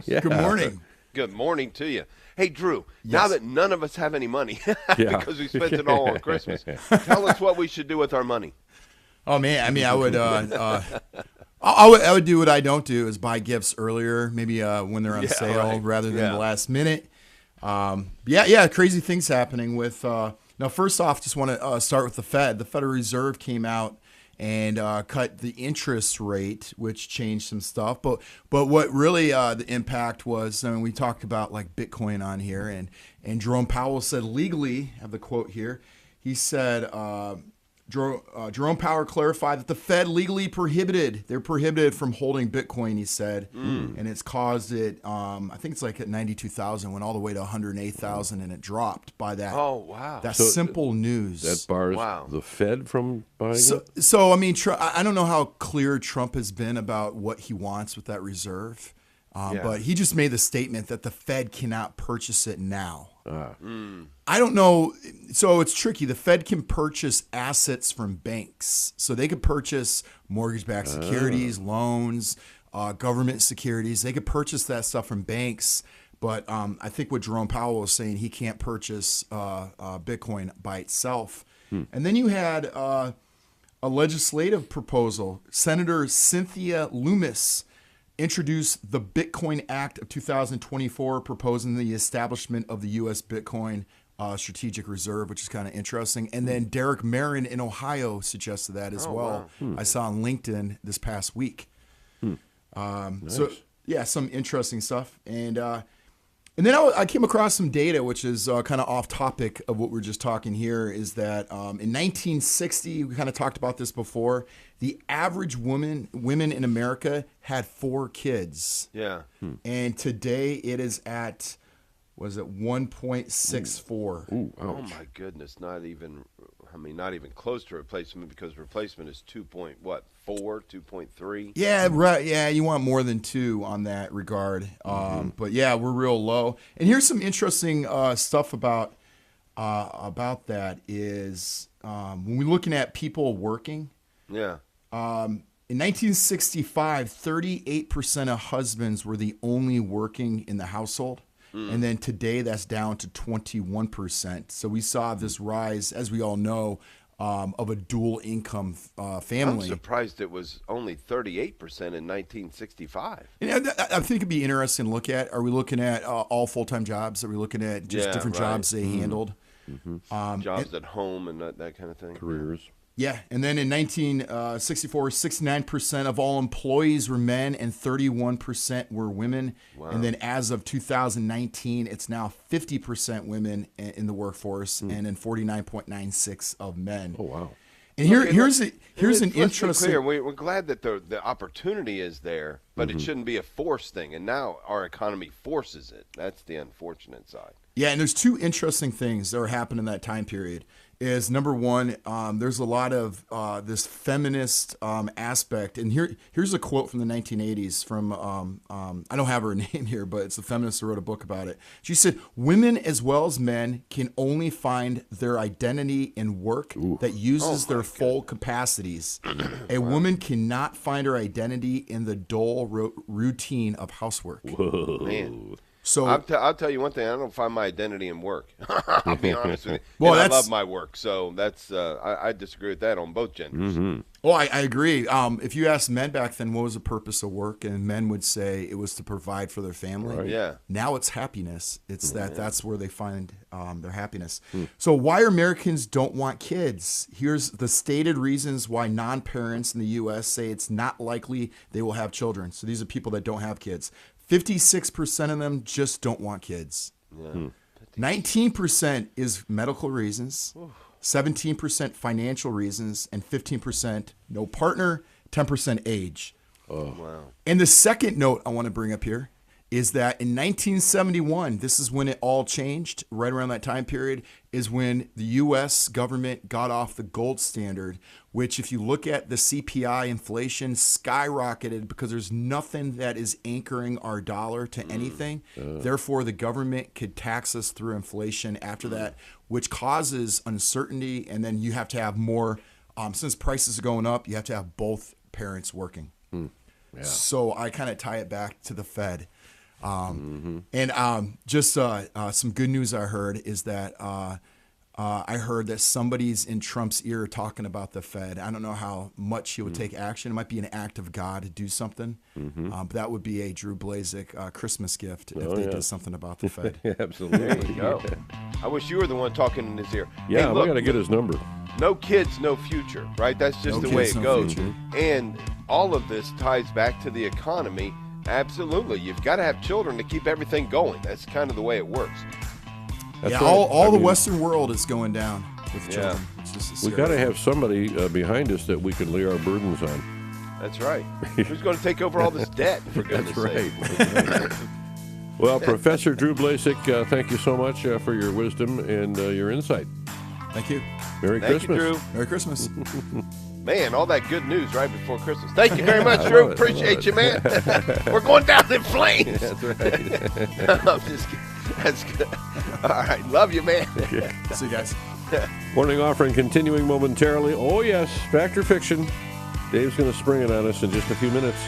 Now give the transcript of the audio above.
Yeah. Good morning. Good morning to you. Hey, Drew, now that none of us have any money because we spent it all on Christmas, tell us what we should do with our money. Oh man, I mean, I would do what I don't do is buy gifts earlier, maybe when they're on sale rather than the last minute. Crazy things happening with. Now, first off, just want to start with the Fed. The Federal Reserve came out and cut the interest rate, which changed some stuff. But what really the impact was, I mean, we talked about like Bitcoin on here, and Jerome Powell said legally, I have the quote here, he said, Jerome Powell clarified that the Fed legally they're prohibited from holding Bitcoin, he said, and it's caused it, I think it's like at 92,000, went all the way to 108,000, and it dropped by that. Oh, wow. That's simple news. That bars the Fed from buying it? So, I mean, I don't know how clear Trump has been about what he wants with that reserve, but he just made the statement that the Fed cannot purchase it now. I don't know. So it's tricky. The Fed can purchase assets from banks. So they could purchase mortgage-backed securities, loans, government securities. They could purchase that stuff from banks. But I think what Jerome Powell was saying, he can't purchase Bitcoin by itself. And then you had a legislative proposal. Senator Cynthia Lummis introduced the Bitcoin Act of 2024, proposing the establishment of the U.S. Bitcoin Strategic Reserve, which is kind of interesting. And then Derek Marin in Ohio suggested that as well. Wow. I saw on LinkedIn this past week. Nice. So, yeah, some interesting stuff. And then I came across some data, which is kind of off topic of what we're just talking here, is that in 1960, we kind of talked about this before, the average women in America had 4 kids. Yeah. And today it is at, was it 1.64? Ooh, Oh, ouch. my goodness. Not even close to replacement, because replacement is 2.3? Yeah, right. Yeah, you want more than 2 on that regard. But yeah, we're real low. And here's some interesting stuff about that is when we're looking at people working. Yeah. In 1965, 38% of husbands were the only working in the household. And then today that's down to 21%. So we saw this rise, as we all know, of a dual income family. I'm surprised it was only 38% in 1965. And I think it'd be interesting to look at. Are we looking at all full-time jobs? Are we looking at just different jobs they handled? Jobs at home and that kind of thing. Careers. Yeah, and then in 1964, 69% of all employees were men and 31% were women. Wow. And then as of 2019, it's now 50% women in the workforce and then 49.96% of men. Oh, wow. And here's an Let's be interesting. clear. We're glad that the opportunity is there, but it shouldn't be a forced thing. And now our economy forces it. That's the unfortunate side. Yeah, and there's 2 interesting things that are happening in that time period. Is number one, there's a lot of this feminist aspect, and here's a quote from the 1980s from I don't have her name here, but it's a feminist who wrote a book about it. She said, "Women as well as men can only find their identity in work that uses their full capacities. A woman cannot find her identity in the dull routine of housework." Whoa. Man. So I'll tell you one thing. I don't find my identity in work. I'll be honest with you. Well, And I love my work, so that's I disagree with that on both genders. Oh, I agree. If you asked men back then what was the purpose of work, and men would say it was to provide for their family. Right. Yeah. Now it's happiness. It's that's where they find their happiness. So why Americans don't want kids? Here's the stated reasons why non-parents in the U.S. say it's not likely they will have children. So these are people that don't have kids. 56% of them just don't want kids. Yeah. 19% is medical reasons, 17% financial reasons, and 15% no partner, 10% age. Wow. And the second note I want to bring up here is that in 1971, this is when it all changed, right around that time period, is when the U.S. government got off the gold standard, which if you look at the CPI, inflation skyrocketed because there's nothing that is anchoring our dollar to anything. Therefore, the government could tax us through inflation after that, which causes uncertainty. And then you have to have more, since prices are going up, you have to have both parents working. So I kind of tie it back to the Fed. And just some good news I heard is that I heard that somebody's in Trump's ear talking about the Fed. I don't know how much he would take action. It might be an act of God to do something. But that would be a Drew Blazsik Christmas gift if they did something about the Fed. Absolutely. There you go. I wish you were the one talking in his ear. Yeah, hey, look, we got to get his number. No kids, no future, right? That's just the way it goes. And all of this ties back to the economy. Absolutely. You've got to have children to keep everything going. That's kind of the way it works. That's right. All the Western world is going down with children. It's just we've got to have somebody behind us that we can lay our burdens on. That's right. Who's going to take over all this debt, for goodness sake? That's right. Well, Professor Drew Blazsik, thank you so much for your wisdom and your insight. Thank you. Merry Thank Christmas. you, Drew. Merry Christmas. Man, all that good news right before Christmas. Thank you very much, Drew. Appreciate you, man. We're going down in flames. That's right. I'm just kidding. That's good. All right. Love you, man. See you guys. Morning offering continuing momentarily. Oh, yes. Fact or fiction. Dave's going to spring it on us in just a few minutes.